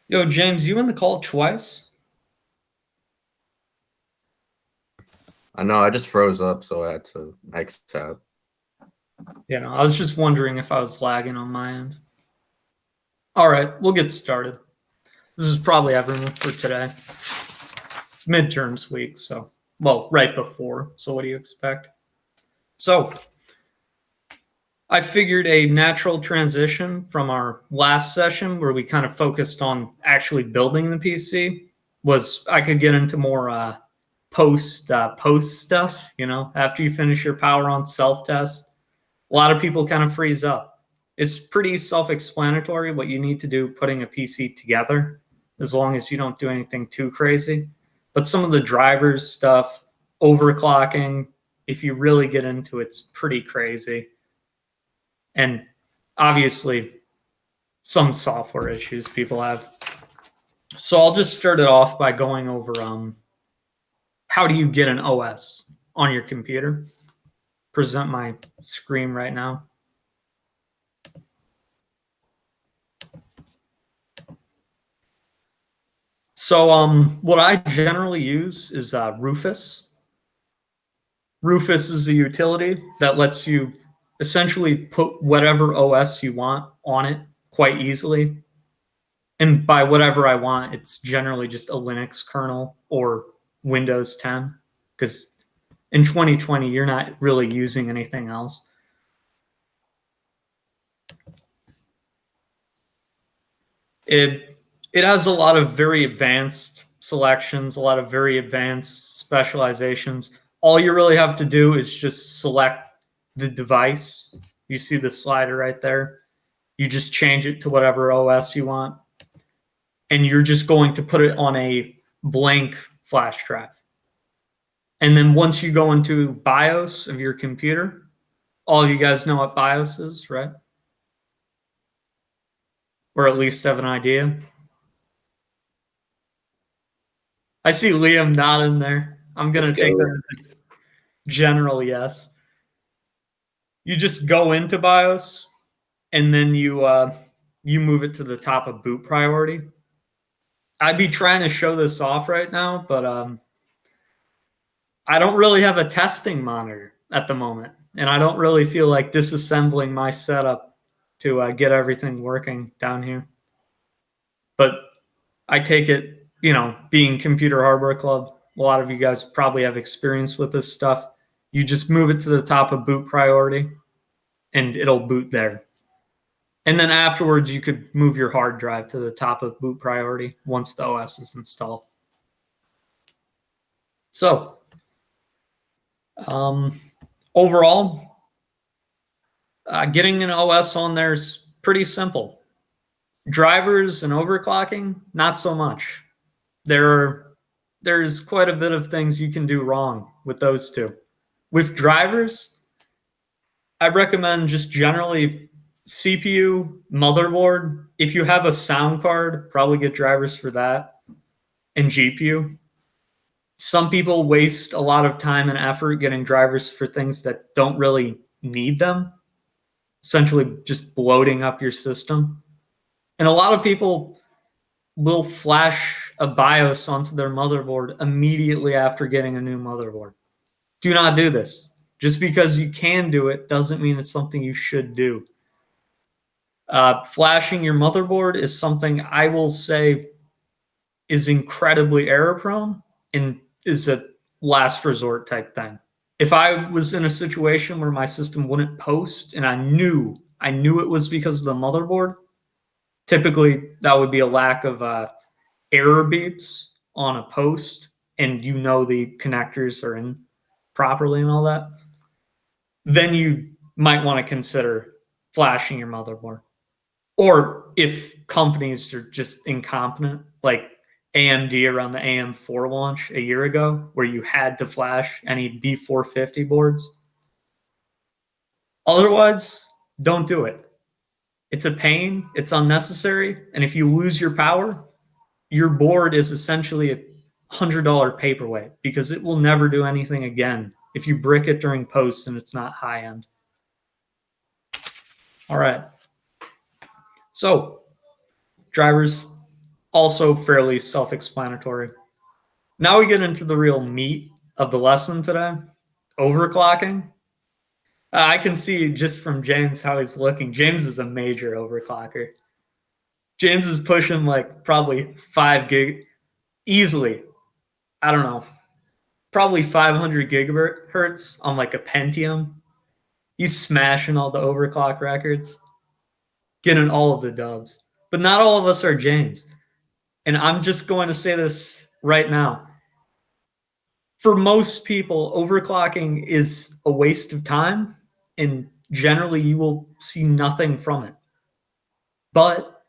Yo, James, you in the call twice? I know, I just froze up, so I had to exit out. I was just wondering if I was lagging on my end. All right, we'll get started. This is probably everyone for today. It's midterms week, so, well, right before. So, what do you expect? So, I figured a natural transition from our last session where we kind of focused on actually building the PC was I could get into more post stuff, after you finish your power on self-test. A lot of people kind of freeze up. It's pretty self-explanatory what you need to do putting a PC together, as long as you don't do anything too crazy. But some of the drivers stuff, overclocking, if you really get into it, it's pretty crazy. And obviously, some software issues people have. So I'll just start it off by going over how do you get an OS on your computer. Present my screen right now. So what I generally use is Rufus. Rufus is a utility that lets you essentially put whatever OS you want on it quite easily. And by whatever I want, it's generally just a Linux kernel or Windows 10, because in 2020, you're not really using anything else. It has a lot of very advanced selections, a lot of very advanced specializations. All you really have to do is just select the device. You see the slider right there. You just change it to whatever OS you want. And you're just going to put it on a blank flash drive. And then once you go into BIOS of your computer, all you guys know what BIOS is, right? Or at least have an idea. I see Liam nodding there. I'm going to take that as a general yes. You just go into BIOS, and then you move it to the top of boot priority. I'd be trying to show this off right now, but I don't really have a testing monitor at the moment, and I don't really feel like disassembling my setup to get everything working down here. But I take it, being Computer Hardware Club, a lot of you guys probably have experience with this stuff. You just move it to the top of boot priority, and it'll boot there. And then afterwards, you could move your hard drive to the top of boot priority once the OS is installed. So, overall, getting an OS on there is pretty simple. Drivers and overclocking, not so much. There's quite a bit of things you can do wrong with those two. With drivers, I recommend just generally CPU, motherboard. If you have a sound card, probably get drivers for that, and GPU. Some people waste a lot of time and effort getting drivers for things that don't really need them, essentially just bloating up your system. And a lot of people will flash a BIOS onto their motherboard immediately after getting a new motherboard. Do not do this. Just because you can do it doesn't mean it's something you should do. Flashing your motherboard is something I will say is incredibly error prone and is a last resort type thing. If I was in a situation where my system wouldn't post and I knew it was because of the motherboard, typically that would be a lack of error beats on a post, and the connectors are in properly and all that, then you might want to consider flashing your motherboard. Or if companies are just incompetent, like AMD around the AM4 launch a year ago, where you had to flash any B450 boards. Otherwise, don't do it. It's a pain, it's unnecessary, and if you lose your power, your board is essentially a $100 paperweight, because it will never do anything again if you brick it during post and it's not high end. All right. So, drivers, Also fairly self-explanatory. Now we get into the real meat of the lesson today, overclocking. I can see just from James how he's looking. James is a major overclocker. James is pushing like probably 5 gig easily. I don't know, probably 500 gigahertz on like a Pentium. He's smashing all the overclock records, getting all of the dubs. But not all of us are James. And I'm just going to say this right now. For most people, overclocking is a waste of time, and generally you will see nothing from it. But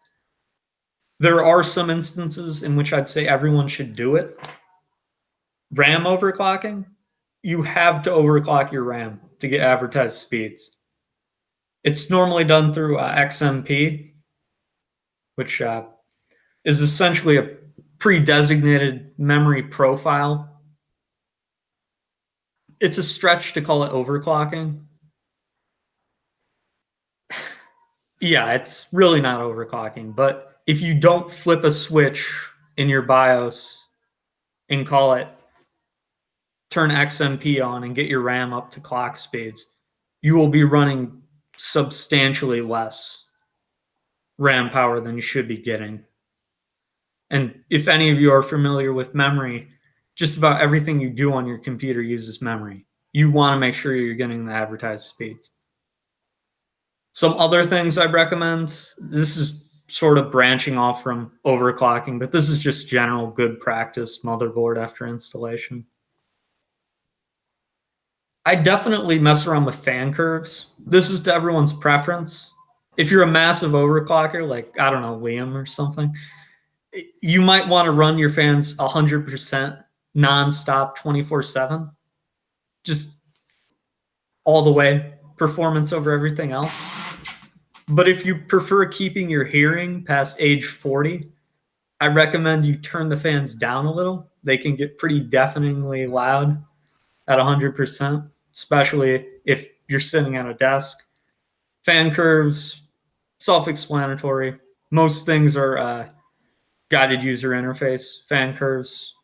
there are some instances in which I'd say everyone should do it. RAM overclocking, you have to overclock your RAM to get advertised speeds. It's normally done through XMP, which is essentially a pre-designated memory profile. It's a stretch to call it overclocking. Yeah, it's really not overclocking, but if you don't flip a switch in your BIOS and call it turn XMP on and get your RAM up to clock speeds, you will be running substantially less RAM power than you should be getting. And if any of you are familiar with memory, just about everything you do on your computer uses memory. You want to make sure you're getting the advertised speeds. Some other things I'd recommend, this is sort of branching off from overclocking, but this is just general good practice motherboard after installation. I definitely mess around with fan curves. This is to everyone's preference. If you're a massive overclocker, like, I don't know, Liam or something, you might want to run your fans 100% nonstop 24/7. Just all the way, performance over everything else. But if you prefer keeping your hearing past age 40, I recommend you turn the fans down a little. They can get pretty deafeningly loud at 100%, especially if you're sitting at a desk. Fan curves, self-explanatory. Most things are guided user interface. Fan curves,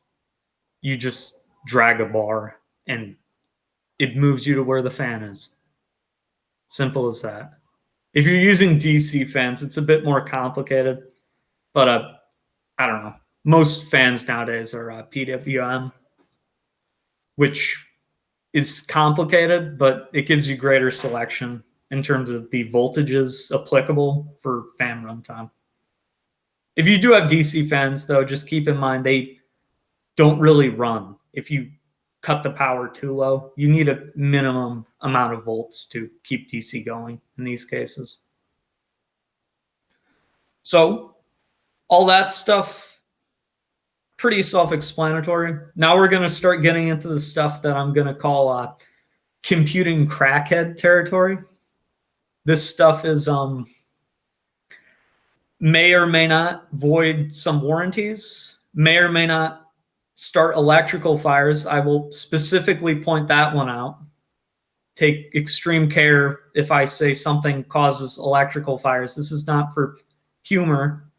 you just drag a bar and it moves you to where the fan is. Simple as that. If you're using DC fans, it's a bit more complicated, but I don't know. Most fans nowadays are PWM, which is complicated, but it gives you greater selection in terms of the voltages applicable for fan runtime. If you do have DC fans, though, just keep in mind they don't really run. If you cut the power too low, you need a minimum amount of volts to keep DC going in these cases. So all that stuff, pretty self-explanatory. Now we're going to start getting into the stuff that I'm going to call computing crackhead territory. This stuff is may or may not void some warranties, may or may not start electrical fires. I will specifically point that one out. Take extreme care if I say something causes electrical fires. This is not for humor.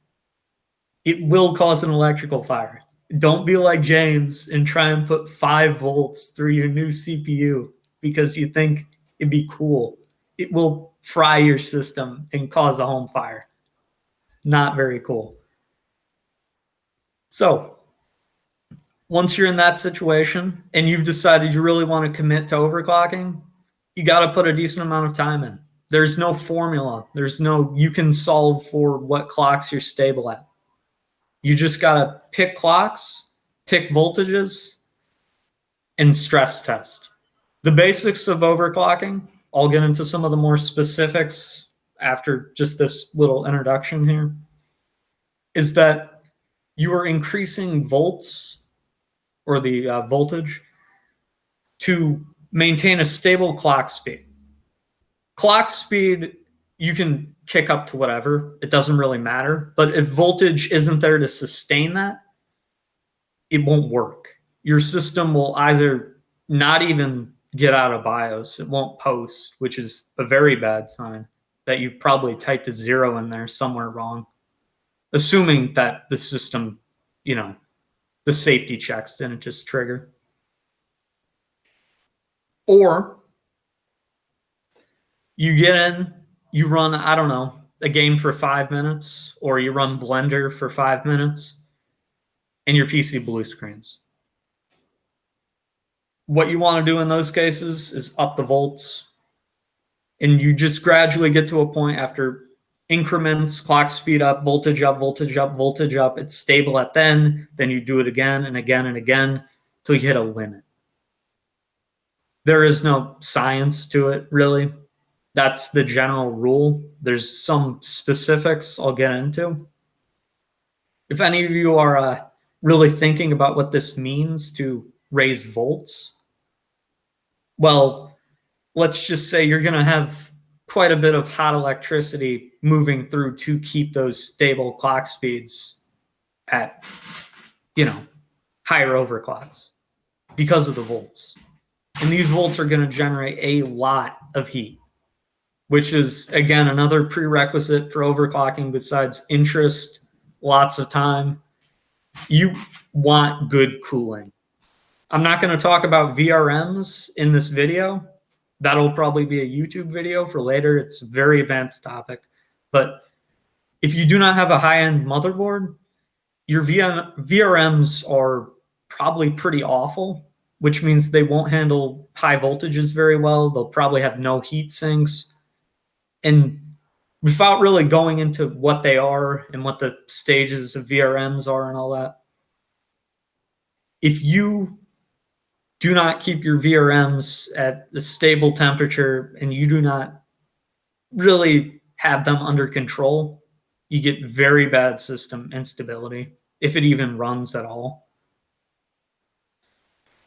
It will cause an electrical fire. Don't be like James and try and put 5 volts through your new CPU because you think it'd be cool. It will fry your system and cause a home fire. Not very cool. So once you're in that situation and you've decided you really want to commit to overclocking, you got to put a decent amount of time in. There's no formula. There's no, you can solve for what clocks you're stable at. You just got to pick clocks, pick voltages, and stress test. The basics of overclocking, I'll get into some of the more specifics after just this little introduction here, is that you are increasing volts or the voltage to maintain a stable clock speed. Clock speed, you can kick up to whatever. It doesn't really matter. But if voltage isn't there to sustain that, it won't work. Your system will either not even get out of BIOS. It won't post, which is a very bad sign that you probably typed a 0 in there somewhere wrong. assuming that the system, you know, the safety checks didn't just trigger. Or you get in, you run, I don't know, a game for 5 minutes, or you run Blender for 5 minutes, and your PC blue screens. What you want to do in those cases is up the volts, and you just gradually get to a point after increments, clock speed up, voltage up, voltage up, voltage up. It's stable at then you do it again and again and again till you hit a limit. There is no science to it, really. That's the general rule. There's some specifics I'll get into. If any of you are really thinking about what this means to raise volts, well, let's just say you're going to have quite a bit of hot electricity moving through to keep those stable clock speeds at, you know, higher overclocks because of the volts. And these volts are going to generate a lot of heat, which is, again, another prerequisite for overclocking besides interest, lots of time. You want good cooling. I'm not going to talk about VRMs in this video. That'll probably be a YouTube video for later. It's a very advanced topic. But if you do not have a high-end motherboard, your VRMs are probably pretty awful, which means they won't handle high voltages very well. They'll probably have no heat sinks. And without really going into what they are and what the stages of VRMs are and all that, if you do not keep your VRMs at a stable temperature and you do not really have them under control, you get very bad system instability, if it even runs at all.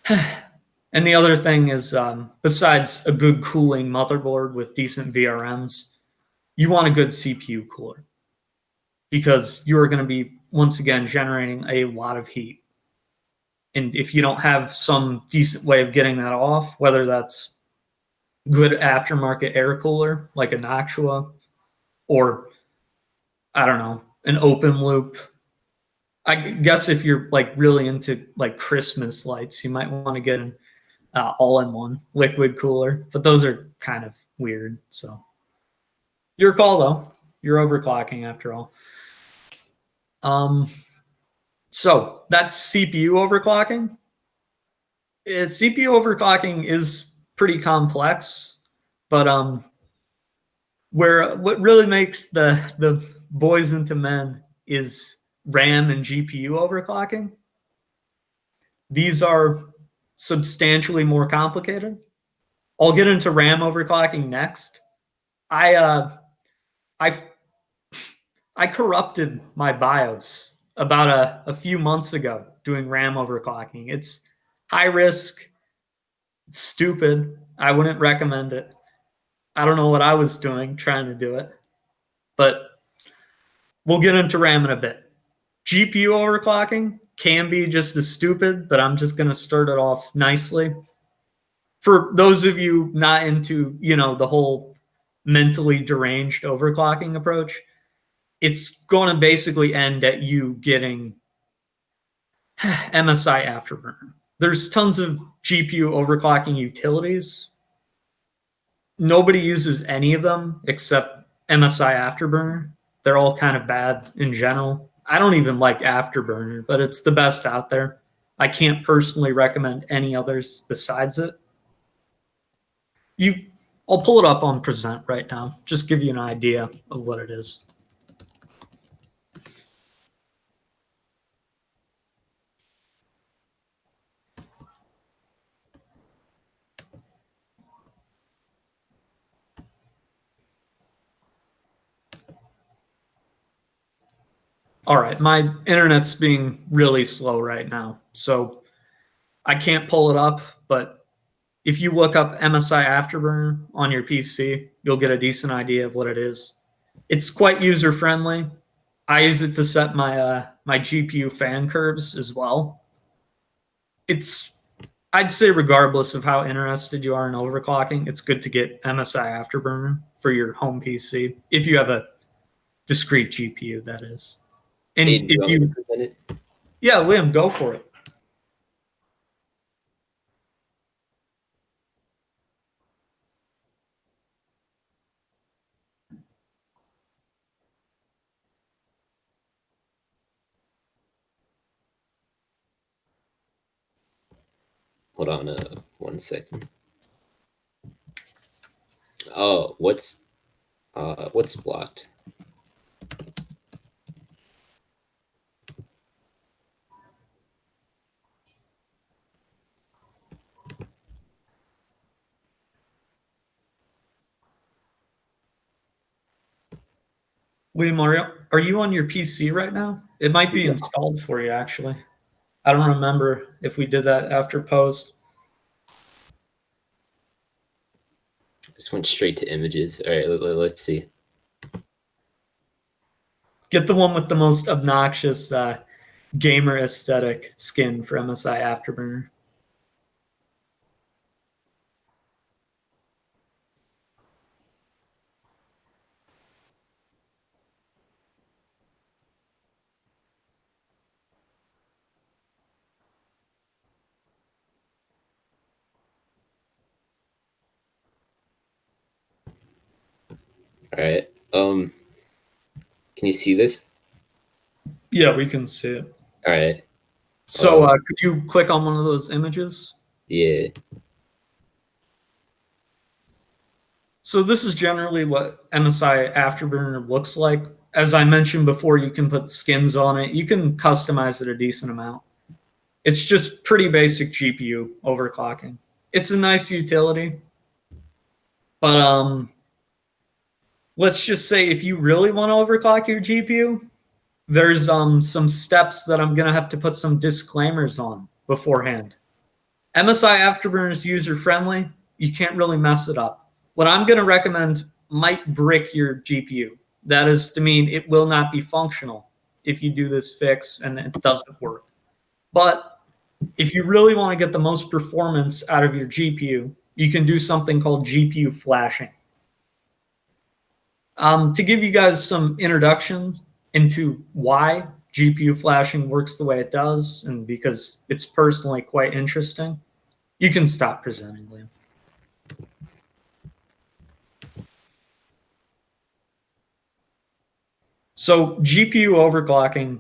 And the other thing is, besides a good cooling motherboard with decent VRMs, you want a good CPU cooler, because you're going to be, once again, generating a lot of heat. And if you don't have some decent way of getting that off, whether that's good aftermarket air cooler like a Noctua, or, I don't know, an open loop. I guess if you're like really into like Christmas lights, you might want to get an all-in-one liquid cooler, but those are kind of weird. So your call though. You're overclocking after all. So that's CPU overclocking. CPU overclocking is pretty complex, but what really makes the boys into men is RAM and GPU overclocking. These are substantially more complicated. I'll get into RAM overclocking next. I corrupted my BIOS about a few months ago doing RAM overclocking. It's high risk. It's stupid. I wouldn't recommend it. I don't know what I was doing trying to do it, but we'll get into RAM in a bit. GPU overclocking can be just as stupid, but I'm just going to start it off nicely. For those of you not into, you know, the whole mentally deranged overclocking approach, it's going to basically end at you getting MSI Afterburner. There's tons of GPU overclocking utilities. Nobody uses any of them except MSI Afterburner. They're all kind of bad in general. I don't even like Afterburner, but it's the best out there. I can't personally recommend any others besides it. I'll pull it up on Present right now. Just give you an idea of what it is. All right, my internet's being really slow right now, so I can't pull it up, but if you look up MSI Afterburner on your PC, you'll get a decent idea of what it is. It's quite user-friendly. I use it to set my my GPU fan curves as well. I'd say regardless of how interested you are in overclocking, it's good to get MSI Afterburner for your home PC, if you have a discrete GPU, that is. And Aiden, if want me to present it? yeah, Liam, go for it. Hold on 1 second. Oh, what's blocked? Liam, are you on your PC right now? It might be installed for you, actually. I don't remember if we did that after post. Just went straight to images. All right, let's see. Get the one with the most obnoxious gamer aesthetic skin for MSI Afterburner. All right. Can you see this? Yeah, we can see it. All right. So could you click on one of those images? Yeah. So this is generally what MSI Afterburner looks like. As I mentioned before, you can put skins on it. You can customize it a decent amount. It's just pretty basic GPU overclocking. It's a nice utility. But let's just say if you really want to overclock your GPU, there's some steps that I'm going to have to put some disclaimers on beforehand. MSI Afterburner is user-friendly. You can't really mess it up. What I'm going to recommend might brick your GPU. That is to mean it will not be functional if you do this fix and it doesn't work. But if you really want to get the most performance out of your GPU, you can do something called GPU flashing. To give you guys some introductions into why GPU flashing works the way it does, and because it's personally quite interesting, you can stop presenting, Liam. So GPU overclocking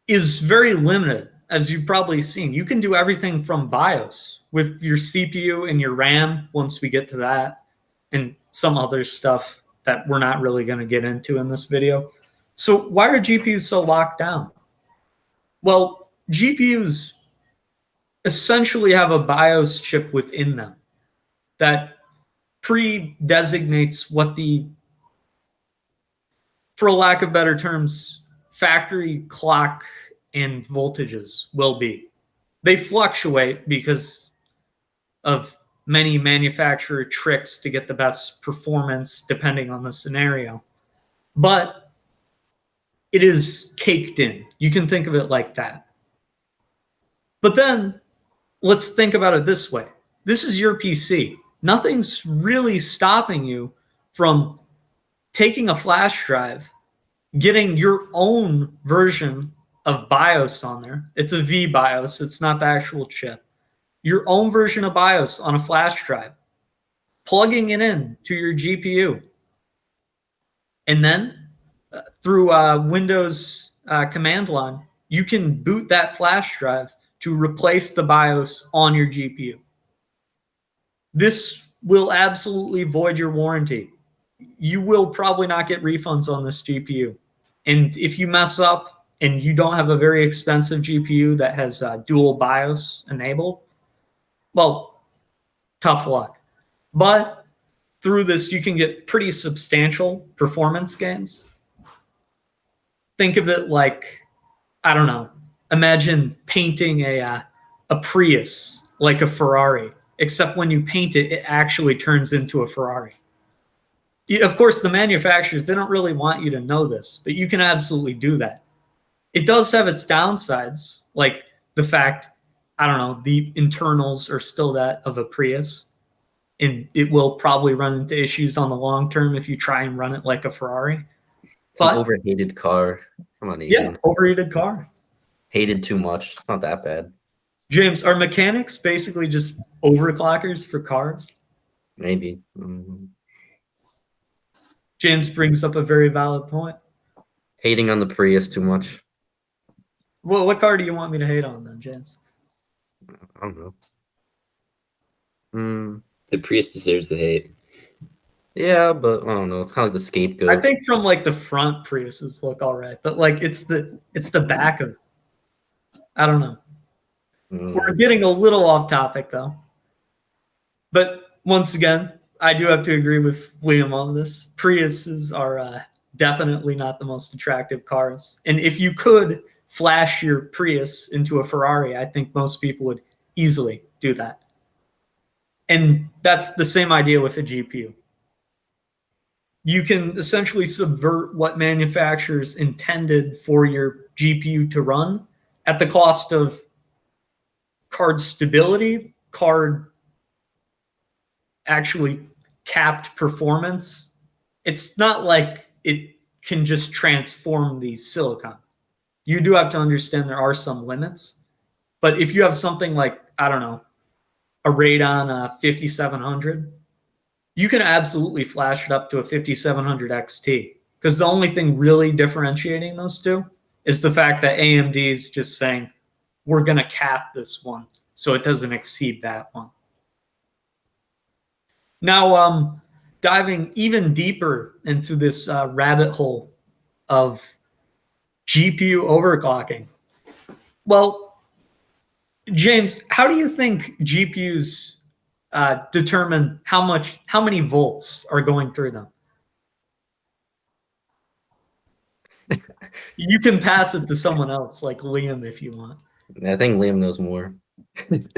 is very limited, as you've probably seen. You can do everything from BIOS with your CPU and your RAM once we get to that, and some other stuff that we're not really going to get into in this video. So why are GPUs so locked down? Well, GPUs essentially have a BIOS chip within them that pre-designates what the, for lack of better terms, factory clock and voltages will be. They fluctuate because of many manufacturer tricks to get the best performance depending on the scenario. But it is caked in. You can think of it like that. But then let's think about it this way. This is your PC. Nothing's really stopping you from taking a flash drive, getting your own version of BIOS on there. It's a VBIOS. It's not the actual chip. Your own version of BIOS on a flash drive, plugging it in to your GPU. And then through Windows command line, you can boot that flash drive to replace the BIOS on your GPU. This will absolutely void your warranty. You will probably not get refunds on this GPU. And if you mess up and you don't have a very expensive GPU that has dual BIOS enabled, well, tough luck. But through this, you can get pretty substantial performance gains. Think of it like, I don't know, imagine painting a Prius like a Ferrari, except when you paint it, it actually turns into a Ferrari. Of course, the manufacturers, they don't really want you to know this, but you can absolutely do that. It does have its downsides, like the fact, I don't know, the internals are still that of a Prius, and it will probably run into issues on the long term if you try and run it like a Ferrari. It's an But overhated car. Come on, yeah, Adrian. overrated car. Hated too much. It's not that bad. James, are mechanics basically just overclockers for cars? Maybe. James brings up a very valid point. Hating on the Prius too much. Well, what car do you want me to hate on then, James? I don't know. Hmm. The Prius deserves the hate. Yeah, but I don't know. It's kind of like the scapegoat. I think from like the front Priuses look all right, but like it's the back of. I don't know. We're getting a little off topic though. But once again, I do have to agree with Liam on this. Priuses are definitely not the most attractive cars. And if you could flash your Prius into a Ferrari, I think most people would easily do that. And that's the same idea with a GPU. You can essentially subvert what manufacturers intended for your GPU to run at the cost of card stability, card actually capped performance. It's not like it can just transform the silicon. You do have to understand there are some limits. But if you have something like, I don't know, a Radeon 5700, you can absolutely flash it up to a 5700 XT. Because the only thing really differentiating those two is the fact that AMD is just saying, we're going to cap this one so it doesn't exceed that one. Now, diving even deeper into this rabbit hole of GPU overclocking. Well, James, how do you think GPUs determine how many volts are going through them? You can pass it to someone else, like Liam, if you want. I think Liam knows more. It's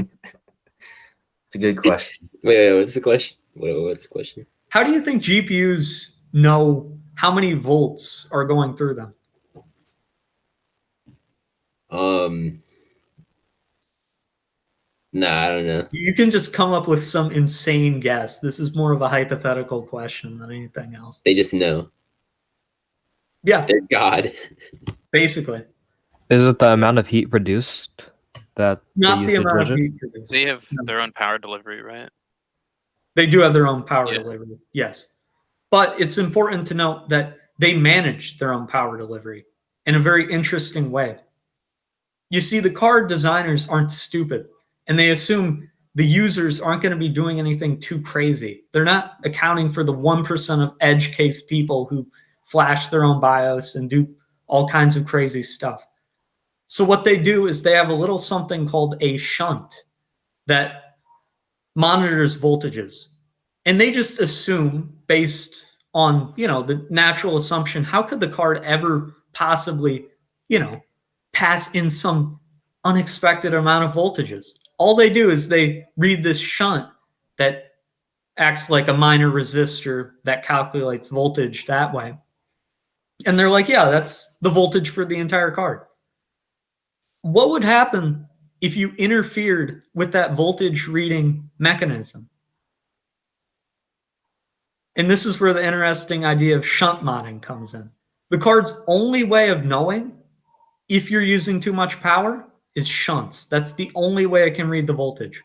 a good question. Wait, what's the question? What's the question? How do you think GPUs know how many volts are going through them? Nah, I don't know. You can just come up with some insane guess. This is more of a hypothetical question than anything else. They just know. Yeah, They're God. basically. Is it the amount of heat produced that Not the they use to amount judge of it? heat produced. They have No. their own power delivery, right? They do have their own power Yeah. delivery, yes. But it's important to note that they manage their own power delivery in a very interesting way. You see, the card designers aren't stupid, and they assume the users aren't going to be doing anything too crazy. They're not accounting for the 1% of edge case people who flash their own BIOS and do all kinds of crazy stuff. So what they do is they have a little something called a shunt that monitors voltages. And they just assume, based on, the natural assumption, how could the card ever possibly, pass in some unexpected amount of voltages? All they do is they read this shunt that acts like a minor resistor that calculates voltage that way. And they're like, yeah, that's the voltage for the entire card. What would happen if you interfered with that voltage reading mechanism? And this is where the interesting idea of shunt modding comes in. The card's only way of knowing if you're using too much power is shunts. That's the only way it can read the voltage.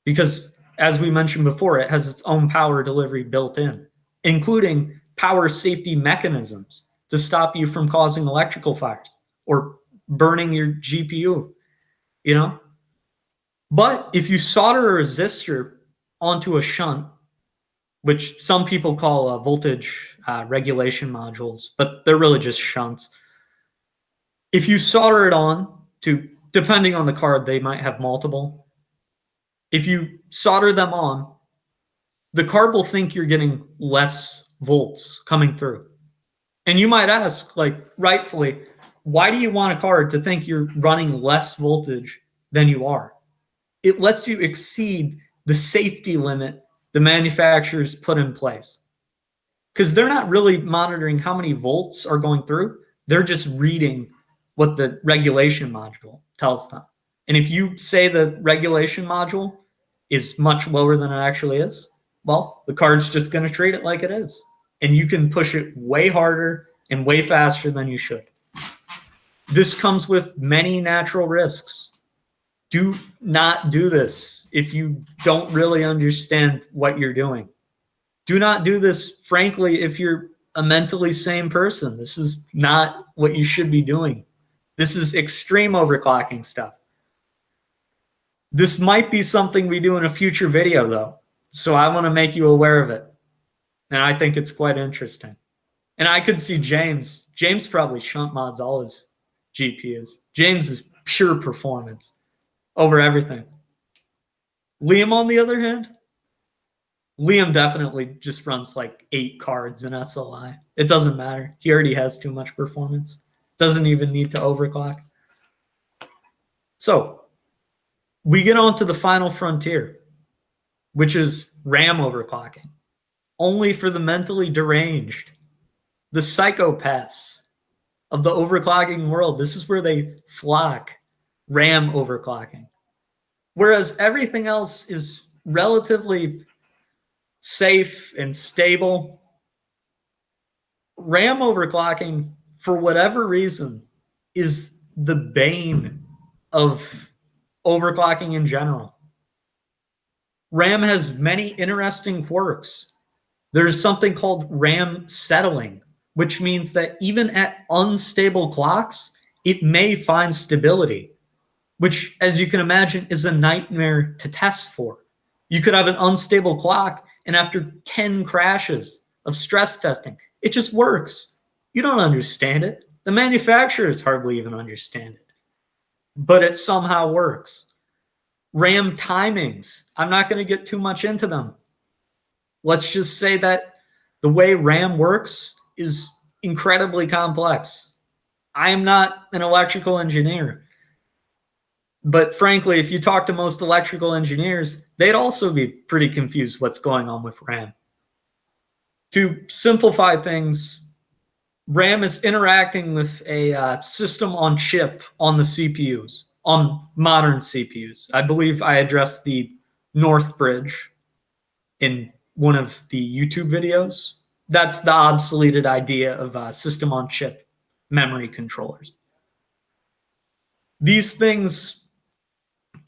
Because, as we mentioned before, it has its own power delivery built in, including power safety mechanisms to stop you from causing electrical fires or burning your GPU, But if you solder a resistor onto a shunt, which some people call voltage regulation modules, but they're really just shunts. If you solder it on to, depending on the card, they might have multiple. If you solder them on, the card will think you're getting less volts coming through. And you might ask, rightfully, why do you want a card to think you're running less voltage than you are? It lets you exceed the safety limit the manufacturers put in place. Because they're not really monitoring how many volts are going through. They're just reading what the regulation module tells them. And if you say the regulation module is much lower than it actually is, well, the card's just going to treat it like it is. and you can push it way harder and way faster than you should. This comes with many natural risks. Do not do this if you don't really understand what you're doing. Do not do this, frankly, if you're a mentally sane person. This is not what you should be doing. This is extreme overclocking stuff. This might be something we do in a future video, though. So I want to make you aware of it. And I think it's quite interesting. And I could see James. James probably shunt mods all his GPUs. James is pure performance over everything. Liam, on the other hand, Liam definitely just runs like 8 cards in SLI. It doesn't matter. He already has too much performance. Doesn't even need to overclock. So we get on to the final frontier, which is RAM overclocking. Only for the mentally deranged, the psychopaths of the overclocking world. This is where they flock. RAM overclocking. Whereas everything else is relatively safe and stable, RAM overclocking, for whatever reason, is the bane of overclocking in general. RAM has many interesting quirks. There's something called RAM settling, which means that even at unstable clocks, it may find stability, which, as you can imagine, is a nightmare to test for. You could have an unstable clock, and after 10 crashes of stress testing, it just works. You don't understand it. The manufacturers hardly even understand it. But it somehow works. RAM timings. I'm not going to get too much into them. Let's just say that the way RAM works is incredibly complex. I am not an electrical engineer. But frankly, if you talk to most electrical engineers, they'd also be pretty confused what's going on with RAM. To simplify things, RAM is interacting with a system on chip on the CPUs, on modern CPUs. I believe I addressed the North Bridge in one of the YouTube videos. That's the obsoleted idea of system on chip memory controllers. These things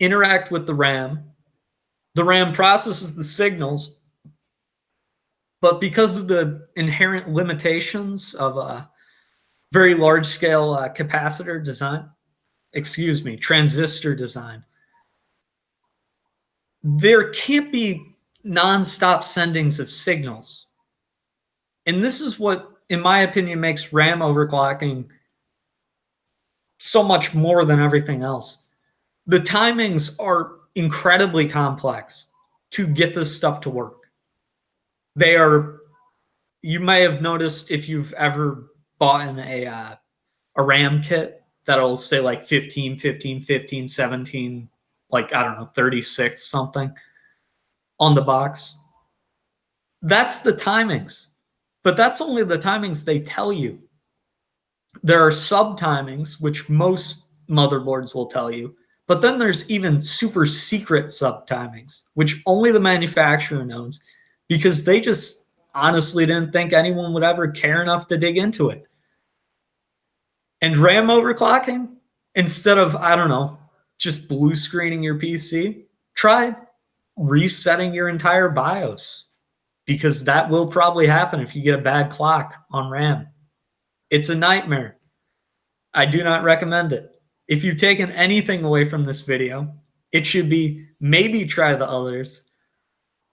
interact with the RAM. The RAM processes the signals, but because of the inherent limitations of a very large-scale capacitor design, transistor design, there can't be non-stop sendings of signals. And this is what, in my opinion, makes RAM overclocking so much more than everything else. The timings are incredibly complex to get this stuff to work. They are, you may have noticed if you've ever bought in a RAM kit that'll say like 15, 15, 15, 17, like, I don't know, 36 something on the box. That's the timings, but that's only the timings they tell you. There are sub-timings, which most motherboards will tell you, but then there's even super secret sub-timings, which only the manufacturer knows, because they just honestly didn't think anyone would ever care enough to dig into it. And RAM overclocking, instead of, I don't know, just blue screening your PC, try resetting your entire BIOS, because that will probably happen if you get a bad clock on RAM. It's a nightmare. I do not recommend it. If you've taken anything away from this video, it should be maybe try the others.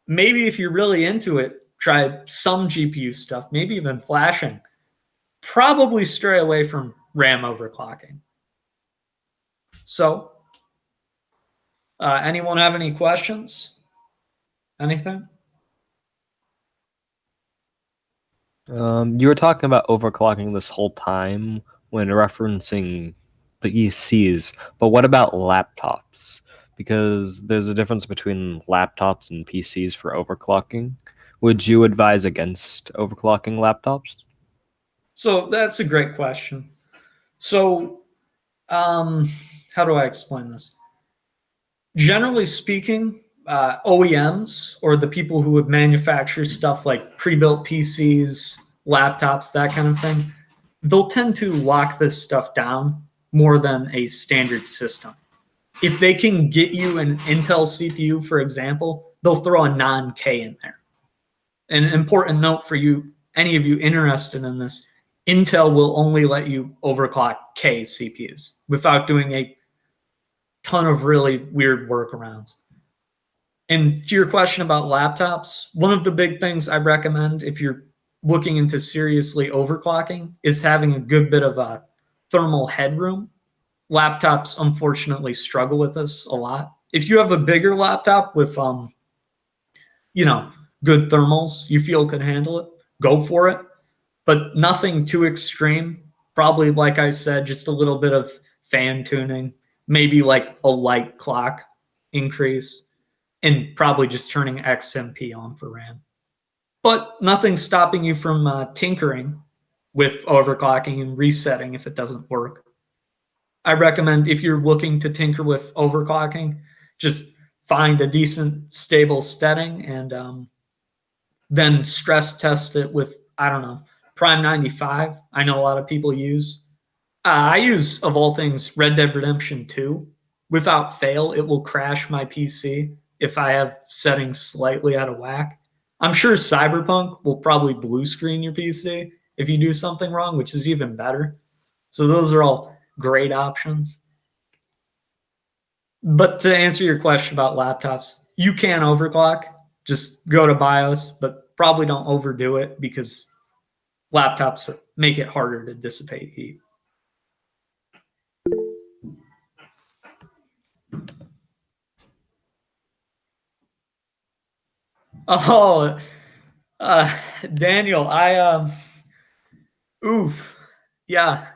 Maybe if you're really into it, try some GPU stuff, maybe even flashing. Probably stray away from RAM overclocking. So, anyone have any questions? Anything? You were talking about overclocking this whole time when referencing the PCs, but what about laptops? Because there's a difference between laptops and PCs for overclocking. Would you advise against overclocking laptops? So that's a great question. So, how do I explain this? Generally speaking, OEMs or the people who would manufacture stuff like pre-built PCs, laptops, that kind of thing, they'll tend to lock this stuff down more than a standard system. If they can get you an Intel CPU, for example, they'll throw a non-K in there. An important note for you, any of you interested in this, Intel will only let you overclock K CPUs without doing a ton of really weird workarounds. And to your question about laptops, one of the big things I recommend if you're looking into seriously overclocking is having a good bit of a thermal headroom. Laptops, unfortunately, struggle with this a lot. If you have a bigger laptop with, good thermals, you feel can handle it, go for it. But nothing too extreme. Probably, like I said, just a little bit of fan tuning, maybe like a light clock increase, and probably just turning XMP on for RAM. But nothing stopping you from tinkering with overclocking and resetting if it doesn't work. I recommend if you're looking to tinker with overclocking, just find a decent, stable setting and then stress test it with, I don't know, Prime 95. I know a lot of people use. I use, of all things, Red Dead Redemption 2. Without fail, it will crash my PC if I have settings slightly out of whack. I'm sure Cyberpunk will probably blue screen your PC if you do something wrong, which is even better. So those are all great options. But to answer your question about laptops, you can overclock. Just go to BIOS, but probably don't overdo it because laptops make it harder to dissipate heat. Oh, Daniel, yeah,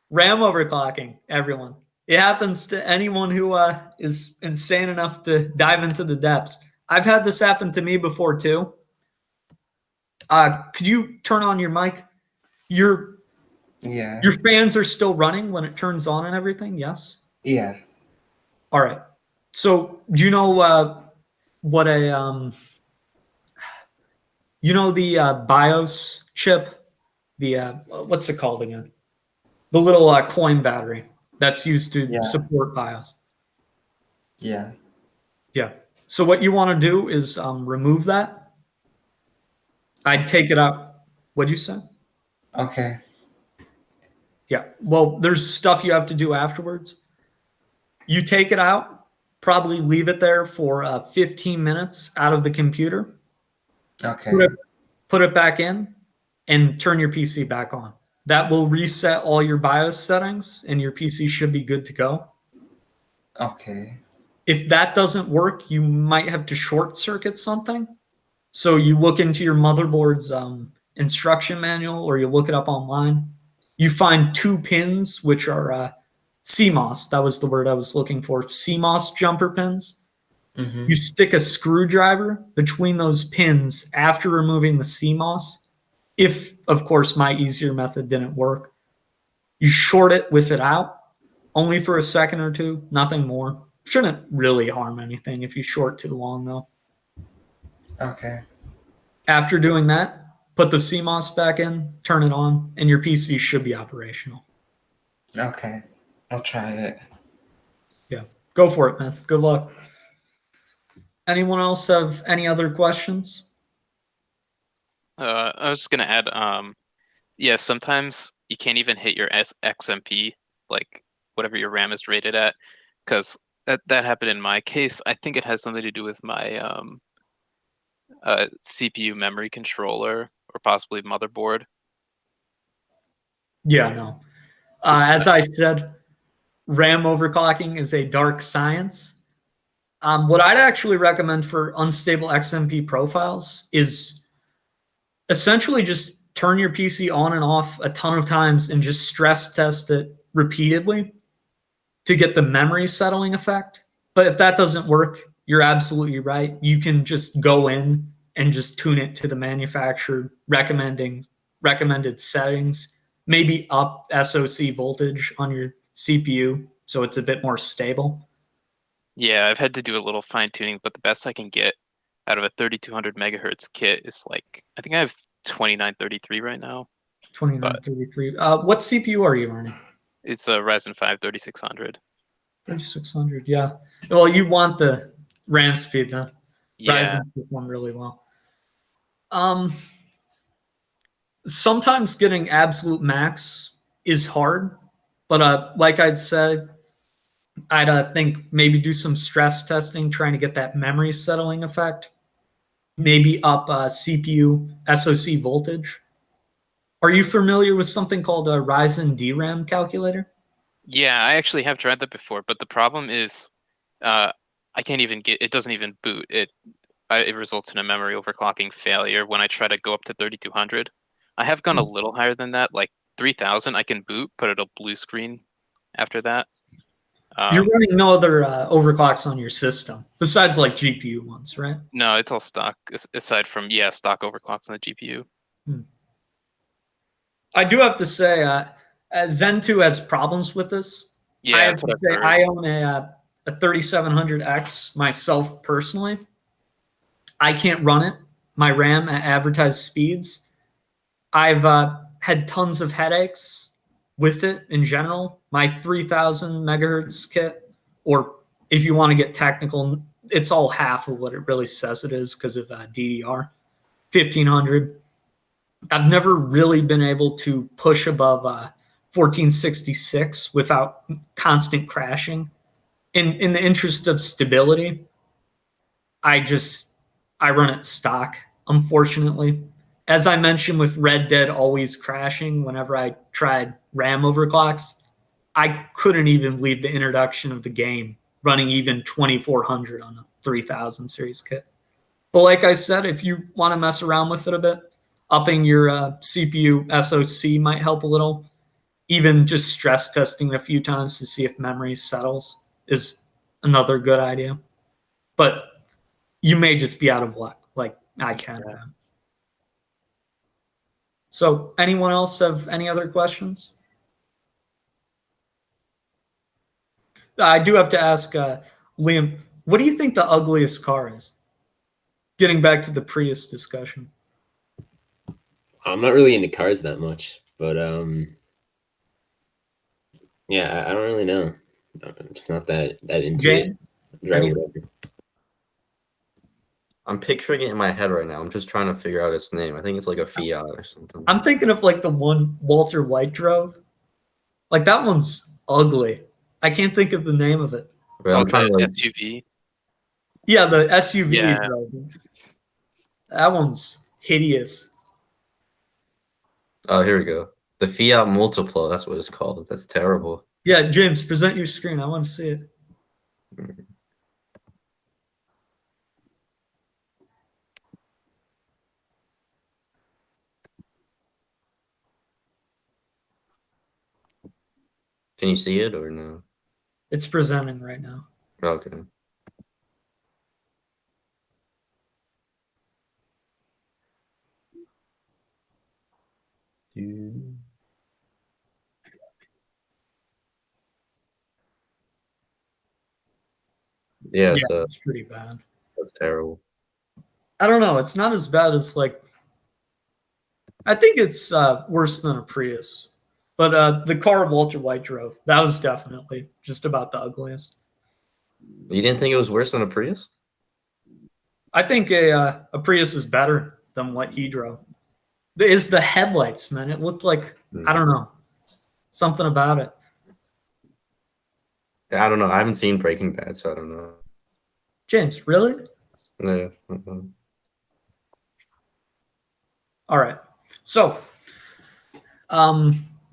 RAM overclocking, everyone. It happens to anyone who is insane enough to dive into the depths. I've had this happen to me before too. Could you turn on your mic? Your fans are still running when it turns on and everything, yes? Yeah. All right. So do you know what a the BIOS chip, the what's it called again? The little coin battery that's used to support BIOS. Yeah. Yeah. So what you want to do is remove that. I'd take it out. What'd you say? Okay. Yeah. Well, there's stuff you have to do afterwards. You take it out, probably leave it there for 15 minutes out of the computer. Okay. Put it back in and turn your PC back on. That will reset all your BIOS settings and your PC should be good to go. Okay. If that doesn't work, you might have to short circuit something. So you look into your motherboard's instruction manual or you look it up online. You find 2 pins, which are CMOS. That was the word I was looking for. CMOS jumper pins. Mm-hmm. You stick a screwdriver between those pins after removing the CMOS. If, of course, my easier method didn't work. You short it with it out, only for a second or two, nothing more. Shouldn't really harm anything if you short too long, though. Okay. After doing that, put the CMOS back in, turn it on, and your PC should be operational. Okay. I'll try it. Yeah, go for it, man. Good luck. Anyone else have any other questions? I was just gonna add, sometimes you can't even hit your XMP, like whatever your RAM is rated at, because that happened in my case. I think it has something to do with my CPU memory controller or possibly motherboard. Yeah, no. As I said, RAM overclocking is a dark science. What I'd actually recommend for unstable XMP profiles is essentially just turn your PC on and off a ton of times and just stress test it repeatedly to get the memory settling effect. But if that doesn't work, you're absolutely right. You can just go in and just tune it to the manufacturer recommended settings, maybe up SoC voltage on your CPU so it's a bit more stable. Yeah, I've had to do a little fine tuning, but the best I can get out of a 3200 megahertz kit is like, I think I have 2933 right now. 2933. What CPU are you running? It's a Ryzen 5 3600. 3600. Yeah. Well, you want the RAM speed, huh? Yeah, Ryzen perform really well. Sometimes getting absolute max is hard, but like I'd said, I'd think maybe do some stress testing, trying to get that memory settling effect. Maybe up CPU SoC voltage. Are you familiar with something called a Ryzen DRAM calculator? yeah, I actually have tried that before, but the problem is, I can't even get it. Doesn't even boot. It results in a memory overclocking failure when I try to go up to 3200. I have gone a little higher than that, like 3000. I can boot, but it'll blue screen after that. You're running no other overclocks on your system besides like GPU ones, right? No, it's all stock. Aside from stock overclocks on the GPU. I do have to say, Zen 2 has problems with this. Yeah, I have that's to what I've say, heard. I own a 3700X myself personally. I can't run it. My RAM at advertised speeds. I've had tons of headaches with it in general. My 3000 megahertz kit, or if you want to get technical, it's all half of what it really says it is because of DDR 1500. I've never really been able to push above 1466 without constant crashing. In the interest of stability, I run it stock, unfortunately. As I mentioned with Red Dead always crashing whenever I tried RAM overclocks, I couldn't even leave the introduction of the game running even 2400 on a 3000 series kit. But like I said, if you want to mess around with it a bit, upping your CPU SoC might help a little. Even just stress testing a few times to see if memory settles is another good idea. But you may just be out of luck, like I can. Yeah. So anyone else have any other questions? I do have to ask Liam, what do you think the ugliest car is? Getting back to the Prius discussion. I'm not really into cars that much, but yeah, I don't really know. I'm just not that into James, it. Drive any- whatever. I'm picturing it in my head right now. I'm just trying to figure out its name. I think it's like a Fiat or something. I'm thinking of like the one Walter White drove. Like that one's ugly. I can't think of the name of it. But I'm trying to like, SUV. Yeah, the SUV. Yeah. That one's hideous. oh, here we go. The Fiat Multipla, that's what it's called. That's terrible. Yeah, James, present your screen. I want to see it. Can you see it or no? It's presenting right now. Okay. Yeah, Yeah, so it's pretty bad. that's terrible. I don't know. It's not as bad as like. I think it's worse than a Prius, but the car Walter White drove, that was definitely just about the ugliest. You didn't think it was worse than a Prius? I think a Prius is better than what he drove. It's the headlights, man. It looked like I don't know, something about it. I don't know. I haven't seen Breaking Bad, so I don't know. James, really? No. All right. So,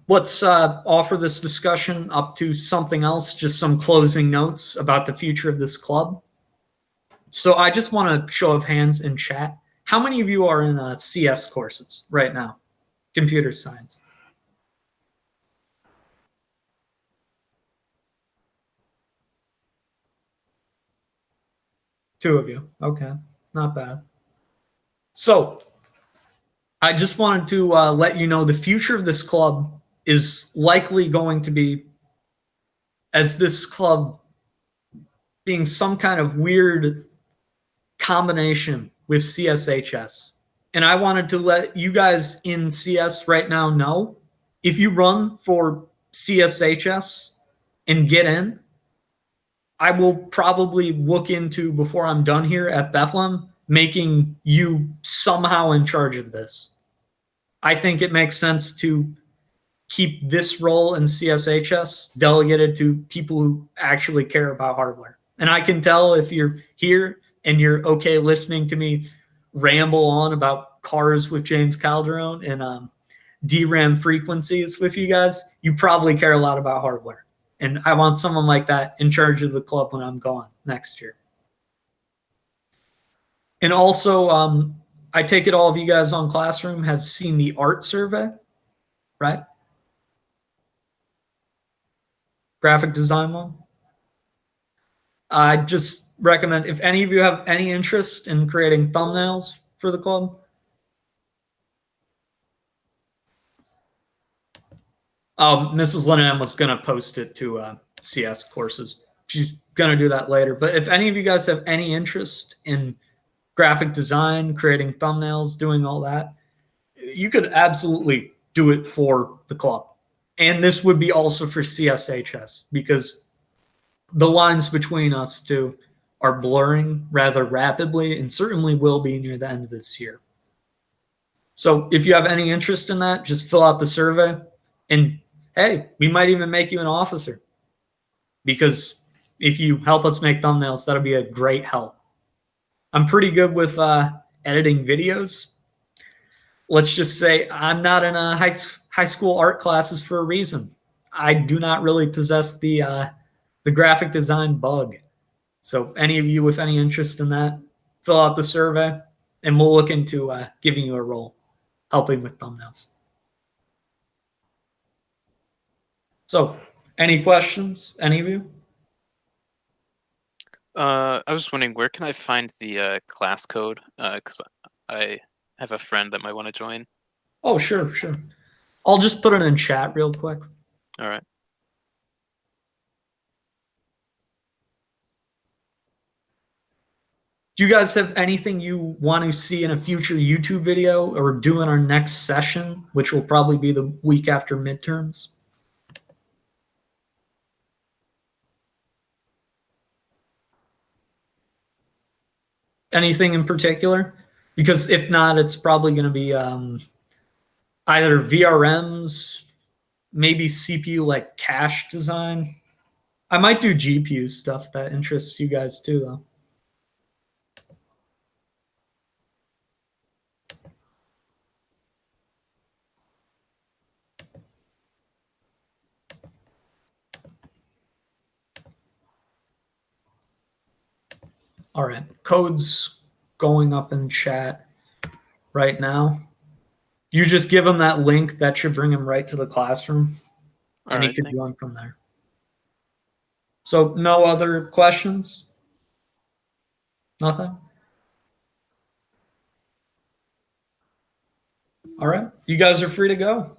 let's offer this discussion up to something else, just some closing notes about the future of this club. So I just want a show of hands in chat. How many of you are in CS courses right now? Computer science. Two of you. Okay. Not bad. So I just wanted to let you know the future of this club is likely going to be, as this club being some kind of weird combination with CSHS. And I wanted to let you guys in CS right now know, if you run for CSHS and get in, I will probably look into, before I'm done here at Bethlehem, making you somehow in charge of this. I think it makes sense to keep this role in CSHS delegated to people who actually care about hardware. And I can tell if you're here and you're okay listening to me ramble on about cars with James Calderon and DRAM frequencies with you guys, you probably care a lot about hardware. And I want someone like that in charge of the club when I'm gone next year. And also, I take it all of you guys on Classroom have seen the art survey, right? Graphic design one. I just recommend, if any of you have any interest in creating thumbnails for the club, Mrs. Linehan was going to post it to CS courses. She's going to do that later. But if any of you guys have any interest in graphic design, creating thumbnails, doing all that, you could absolutely do it for the club. And this would be also for CSHS, because the lines between us two are blurring rather rapidly and certainly will be near the end of this year. So if you have any interest in that, just fill out the survey. And hey, we might even make you an officer, because if you help us make thumbnails, that'll be a great help. I'm pretty good with editing videos. Let's just say I'm not in a high school art classes for a reason. I do not really possess the graphic design bug. So any of you with any interest in that, fill out the survey, and we'll look into giving you a role, helping with thumbnails. So, any questions, any of you? I was wondering, where can I find the class code? Because I have a friend that might want to join. Oh, sure. I'll just put it in chat real quick. All right. Do you guys have anything you want to see in a future YouTube video or do in our next session, which will probably be the week after midterms? Anything in particular? Because if not, it's probably going to be either VRMs, maybe CPU like cache design. I might do GPU stuff that interests you guys too, though. All right, code's going up in chat right now. You just give him that link, that should bring him right to the classroom, and he could join from there. So no other questions? Nothing? All right, you guys are free to go.